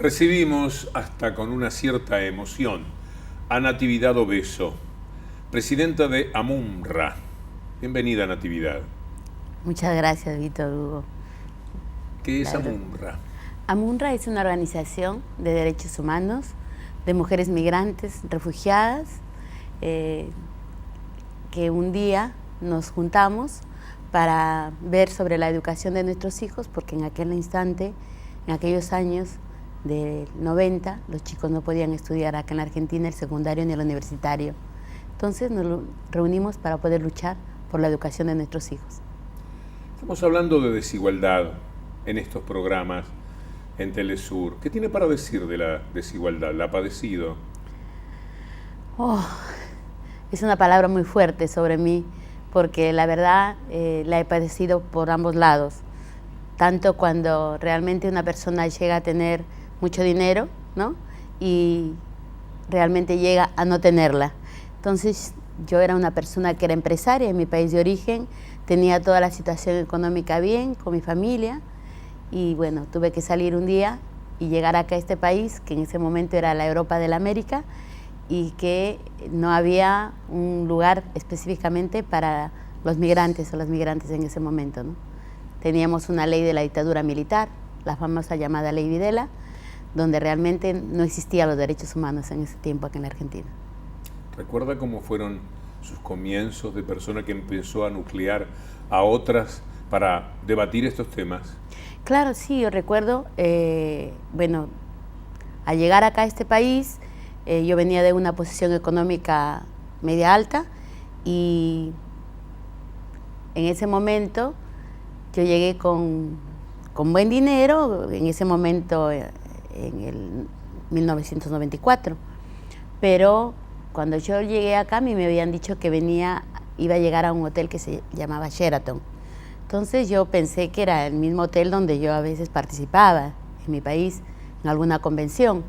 Recibimos, hasta con una cierta emoción, a Natividad Obeso, presidenta de AMUNRWA. Bienvenida, Natividad. Muchas gracias, Víctor Hugo. ¿Qué es AMUNRWA? AMUNRWA es una organización de derechos humanos, de mujeres migrantes, refugiadas, que un día nos juntamos para ver sobre la educación de nuestros hijos, porque en aquel instante, en aquellos años del 90, los chicos no podían estudiar acá en la Argentina el secundario ni el universitario. Entonces nos reunimos para poder luchar por la educación de nuestros hijos. Estamos hablando de desigualdad en estos programas en Telesur. ¿Qué tiene para decir de la desigualdad? ¿La ha padecido? Es una palabra muy fuerte sobre mí, porque la verdad la he padecido por ambos lados. Tanto cuando realmente una persona llega a tener mucho dinero, ¿no? Y realmente llega a no tenerla. Entonces yo era una persona que era empresaria en mi país de origen, tenía toda la situación económica bien, con mi familia, y bueno, tuve que salir un día y llegar acá a este país, que en ese momento era la Europa de la América, y que no había un lugar específicamente para los migrantes o las migrantes en ese momento, ¿no? Teníamos una ley de la dictadura militar, la famosa llamada Ley Videla, donde realmente no existían los derechos humanos en ese tiempo aquí en la Argentina. ¿Recuerda cómo fueron sus comienzos de persona que empezó a nuclear a otras para debatir estos temas? Claro, sí, yo recuerdo, bueno, al llegar acá a este país, yo venía de una posición económica media alta y en ese momento yo llegué con buen dinero, en ese momento en el 1994, pero cuando yo llegué acá a mí me habían dicho que iba a llegar a un hotel que se llamaba Sheraton. Entonces yo pensé que era el mismo hotel donde yo a veces participaba en mi país, en alguna convención.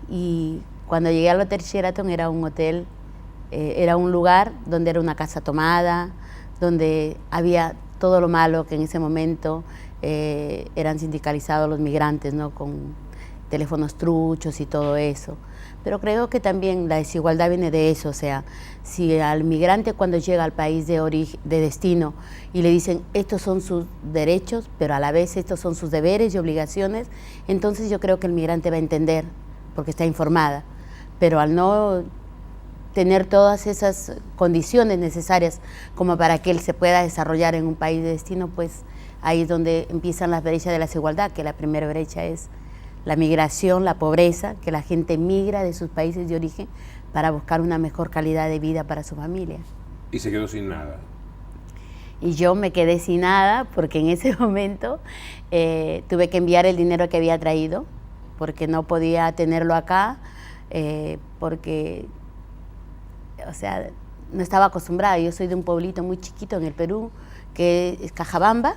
Y cuando llegué al Hotel Sheraton era un hotel, era un lugar donde era una casa tomada, donde había todo lo malo que en ese momento eran sindicalizados los migrantes, ¿no? Con teléfonos truchos y todo eso. Pero creo que también la desigualdad viene de eso, o sea, si al migrante cuando llega al país de destino y le dicen estos son sus derechos, pero a la vez estos son sus deberes y obligaciones, entonces yo creo que el migrante va a entender, porque está informada, pero al no tener todas esas condiciones necesarias como para que él se pueda desarrollar en un país de destino, pues ahí es donde empiezan las brechas de la desigualdad, que la primera brecha es la migración, la pobreza, que la gente migra de sus países de origen para buscar una mejor calidad de vida para su familia. Y se quedó sin nada. Y yo me quedé sin nada porque en ese momento tuve que enviar el dinero que había traído, porque no podía tenerlo acá, porque, o sea, no estaba acostumbrada. Yo soy de un pueblito muy chiquito en el Perú, que es Cajabamba.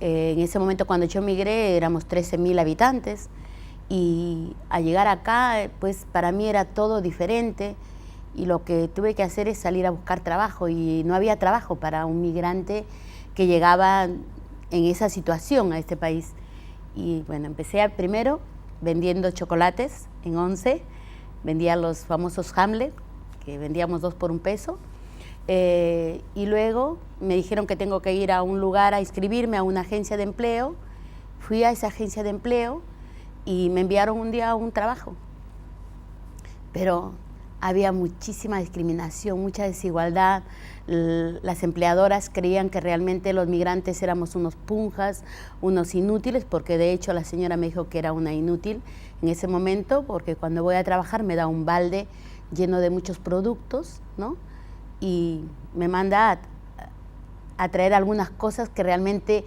En ese momento cuando yo migré éramos 13.000 habitantes y al llegar acá pues para mí era todo diferente y lo que tuve que hacer es salir a buscar trabajo y no había trabajo para un migrante que llegaba en esa situación a este país. Y bueno, empecé primero vendiendo chocolates en Once, vendía los famosos Hamlet, que vendíamos 2 por $1. Y luego me dijeron que tengo que ir a un lugar a inscribirme a una agencia de empleo. Fui a esa agencia de empleo y me enviaron un día a un trabajo. Pero había muchísima discriminación, mucha desigualdad. Las empleadoras creían que realmente los migrantes éramos unos punjas, unos inútiles, porque de hecho la señora me dijo que era una inútil en ese momento, porque cuando voy a trabajar me da un balde lleno de muchos productos, ¿no? Y me manda a traer algunas cosas que realmente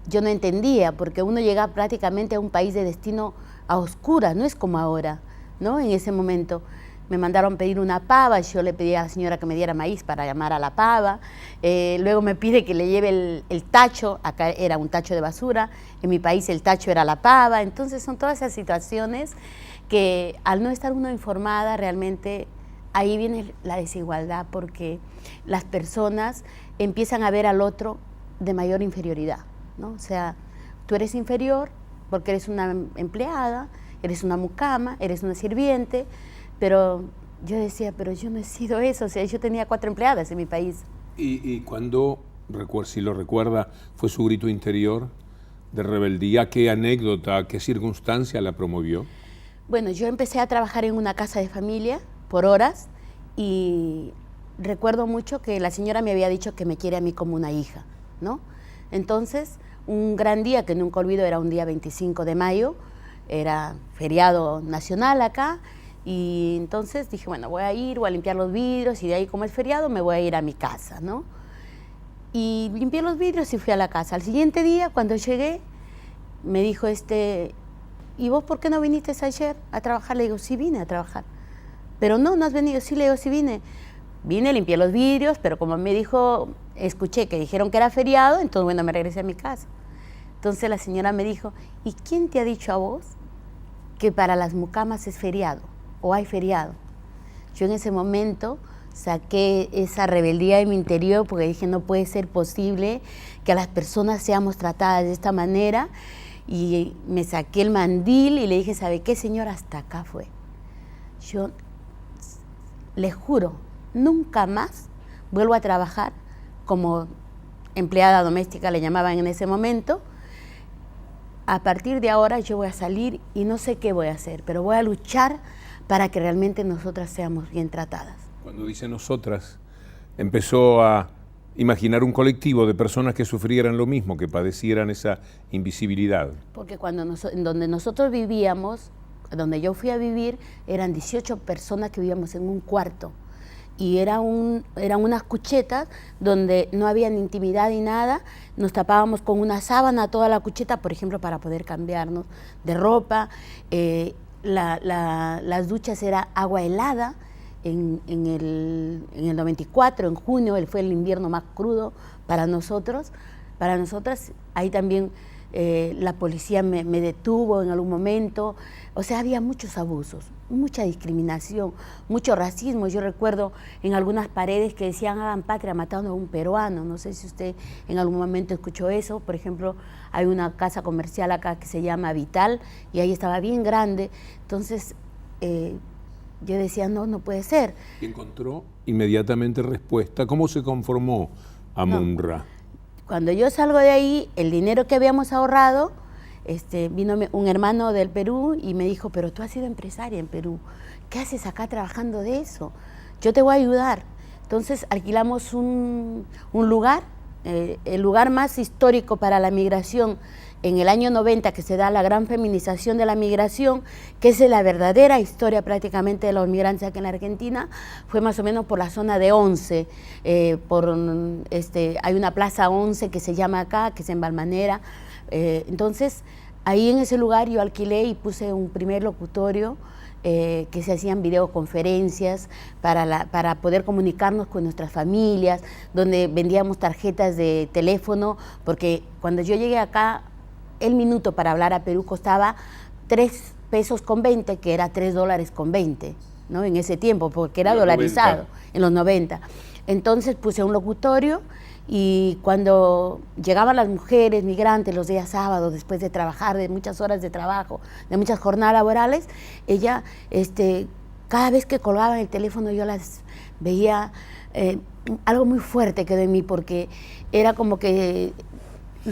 yo no entendía, porque uno llega prácticamente a un país de destino a oscuras, no es como ahora, ¿no? En ese momento me mandaron pedir una pava, yo le pedí a la señora que me diera maíz para llamar a la pava, luego me pide que le lleve el tacho, acá era un tacho de basura, en mi país el tacho era la pava. Entonces son todas esas situaciones que al no estar uno informada realmente ahí viene la desigualdad, porque las personas empiezan a ver al otro de mayor inferioridad, ¿no? O sea, tú eres inferior porque eres una empleada eres una mucama, eres una sirviente, pero yo decía, pero yo no he sido eso, o sea, yo tenía 4 empleadas en mi país. Y cuando, si lo recuerda, fue su grito interior de rebeldía, ¿qué anécdota, qué circunstancia la promovió? Bueno, yo empecé a trabajar en una casa de familia por horas y recuerdo mucho que la señora me había dicho que me quiere a mí como una hija, ¿no? Entonces, un gran día que nunca olvido era un día 25 de mayo, era feriado nacional acá, y entonces dije, bueno, voy a limpiar los vidrios y de ahí como es feriado me voy a ir a mi casa, ¿no? Y limpié los vidrios y fui a la casa. Al siguiente día, cuando llegué, me dijo, ¿y vos por qué no viniste ayer a trabajar? Le digo, sí vine a trabajar. Pero no has venido. Sí, le digo, sí vine. Vine, limpié los vidrios, pero como me dijo, escuché que dijeron que era feriado, entonces bueno, me regresé a mi casa. Entonces la señora me dijo, ¿y quién te ha dicho a vos que para las mucamas es feriado o hay feriado? Yo en ese momento saqué esa rebeldía de mi interior porque dije, no puede ser posible que a las personas seamos tratadas de esta manera, y me saqué el mandil y le dije, ¿sabe qué, señora? Hasta acá fue. Yo le juro, nunca más vuelvo a trabajar como empleada doméstica, le llamaban en ese momento. A partir de ahora yo voy a salir y no sé qué voy a hacer, pero voy a luchar para que realmente nosotras seamos bien tratadas. Cuando dice nosotras, empezó a imaginar un colectivo de personas que sufrieran lo mismo, que padecieran esa invisibilidad. Porque en donde nosotros vivíamos, donde yo fui a vivir, eran 18 personas que vivíamos en un cuarto. Y eran unas cuchetas donde no había ni intimidad ni nada. Nos tapábamos con una sábana toda la cucheta, por ejemplo, para poder cambiarnos de ropa. Las duchas era agua helada. En el 94, en junio, fue el invierno más crudo para nosotros. Para nosotras, ahí también la policía me detuvo en algún momento. O sea, había muchos abusos, mucha discriminación, mucho racismo. Yo recuerdo en algunas paredes que decían, hagan patria matando a un peruano. No sé si usted en algún momento escuchó eso. Por ejemplo, hay una casa comercial acá que se llama Vital y ahí estaba bien grande. Entonces, yo decía, no puede ser. Y encontró inmediatamente respuesta. ¿Cómo se conformó Amunra? Cuando yo salgo de ahí, el dinero que habíamos ahorrado, vino un hermano del Perú y me dijo, pero tú has sido empresaria en Perú, ¿qué haces acá trabajando de eso? Yo te voy a ayudar. Entonces alquilamos un lugar, el lugar más histórico para la migración en el año 90, que se da la gran feminización de la migración, que es la verdadera historia prácticamente de los migrantes aquí en la Argentina, fue más o menos por la zona de Once. Hay una plaza Once que se llama acá, que es en Balvanera. Entonces, ahí en ese lugar yo alquilé y puse un primer locutorio, que se hacían videoconferencias para poder comunicarnos con nuestras familias, donde vendíamos tarjetas de teléfono, porque cuando yo llegué acá, el minuto para hablar a Perú costaba 3 pesos con 20, que era $3.20, ¿no? En ese tiempo, porque era dolarizado, en los 90. Entonces puse un locutorio y cuando llegaban las mujeres migrantes los días sábados, después de trabajar, de muchas horas de trabajo, de muchas jornadas laborales, ella, cada vez que colgaban el teléfono yo las veía, algo muy fuerte quedó en mí, porque era como que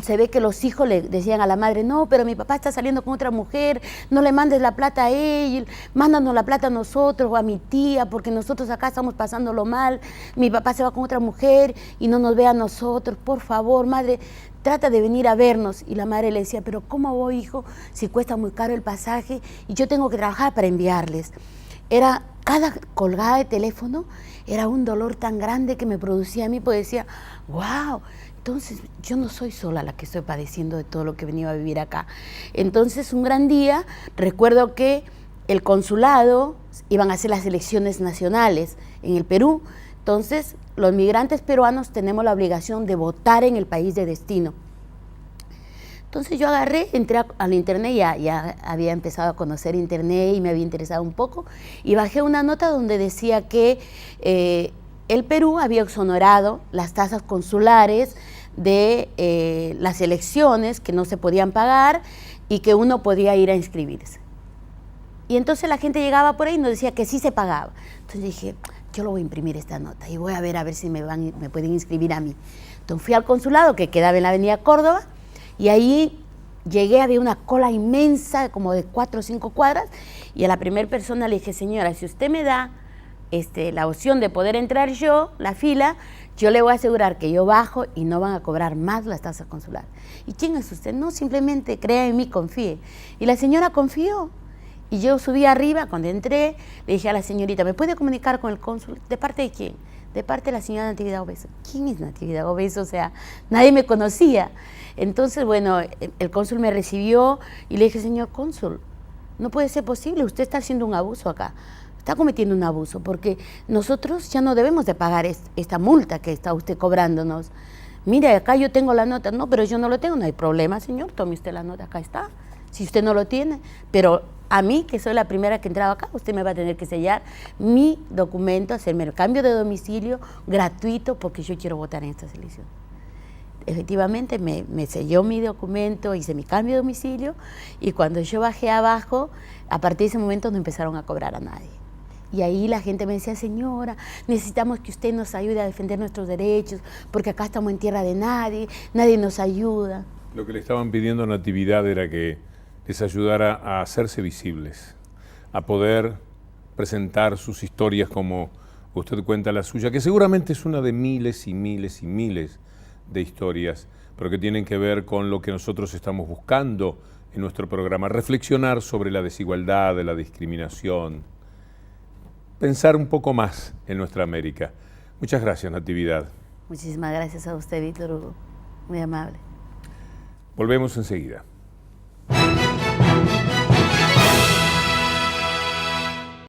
se ve que los hijos le decían a la madre, no, pero mi papá está saliendo con otra mujer, no le mandes la plata a ella, mándanos la plata a nosotros o a mi tía, porque nosotros acá estamos pasándolo mal, mi papá se va con otra mujer y no nos ve a nosotros, por favor, madre, trata de venir a vernos. Y la madre le decía, pero ¿cómo voy, hijo, si cuesta muy caro el pasaje y yo tengo que trabajar para enviarles? Cada colgada de teléfono era un dolor tan grande que me producía a mí, pues decía, wow, entonces yo no soy sola la que estoy padeciendo de todo lo que he venido a vivir acá. Entonces un gran día, recuerdo que el consulado iban a hacer las elecciones nacionales en el Perú, entonces los migrantes peruanos tenemos la obligación de votar en el país de destino. Entonces yo entré al internet, ya había empezado a conocer internet y me había interesado un poco, y bajé una nota donde decía que el Perú había exonerado las tasas consulares de las elecciones, que no se podían pagar y que uno podía ir a inscribirse. Y entonces la gente llegaba por ahí y nos decía que sí se pagaba. Entonces dije, yo lo voy a imprimir esta nota y voy a ver si me pueden inscribir a mí. Entonces fui al consulado que quedaba en la avenida Córdoba y ahí llegué, había una cola inmensa, como de 4 o 5 cuadras, y a la primera persona le dije, señora, si usted me da la opción de poder entrar yo, la fila, yo le voy a asegurar que yo bajo y no van a cobrar más las tasas consulares. ¿Y quién es usted? No, simplemente crea en mí, confíe. Y la señora confió. Y yo subí arriba, cuando entré, le dije a la señorita, ¿me puede comunicar con el cónsul? ¿De parte de quién? De parte de la señora Natividad Obeso. ¿Quién es Natividad Obeso? O sea, nadie me conocía. Entonces, bueno, el cónsul me recibió y le dije, señor cónsul, no puede ser posible, usted está haciendo un abuso acá. Está cometiendo un abuso, porque nosotros ya no debemos de pagar esta multa que está usted cobrándonos. Mire, acá yo tengo la nota. No, pero yo no lo tengo, no hay problema, señor, tome usted la nota, acá está. Si usted no lo tiene, pero a mí, que soy la primera que entraba acá, usted me va a tener que sellar mi documento, hacerme el cambio de domicilio gratuito, porque yo quiero votar en esta elecciones. Efectivamente me selló mi documento, hice mi cambio de domicilio, y cuando yo bajé abajo, a partir de ese momento no empezaron a cobrar a nadie. Y ahí la gente me decía, señora, necesitamos que usted nos ayude a defender nuestros derechos, porque acá estamos en tierra de nadie, nadie nos ayuda. Lo que le estaban pidiendo a Natividad era que les ayudara a hacerse visibles, a poder presentar sus historias como usted cuenta la suya, que seguramente es una de miles y miles y miles de historias, pero que tienen que ver con lo que nosotros estamos buscando en nuestro programa, reflexionar sobre la desigualdad, la discriminación, pensar un poco más en nuestra América. Muchas gracias, Natividad. Muchísimas gracias a usted, Víctor Hugo. Muy amable. Volvemos enseguida.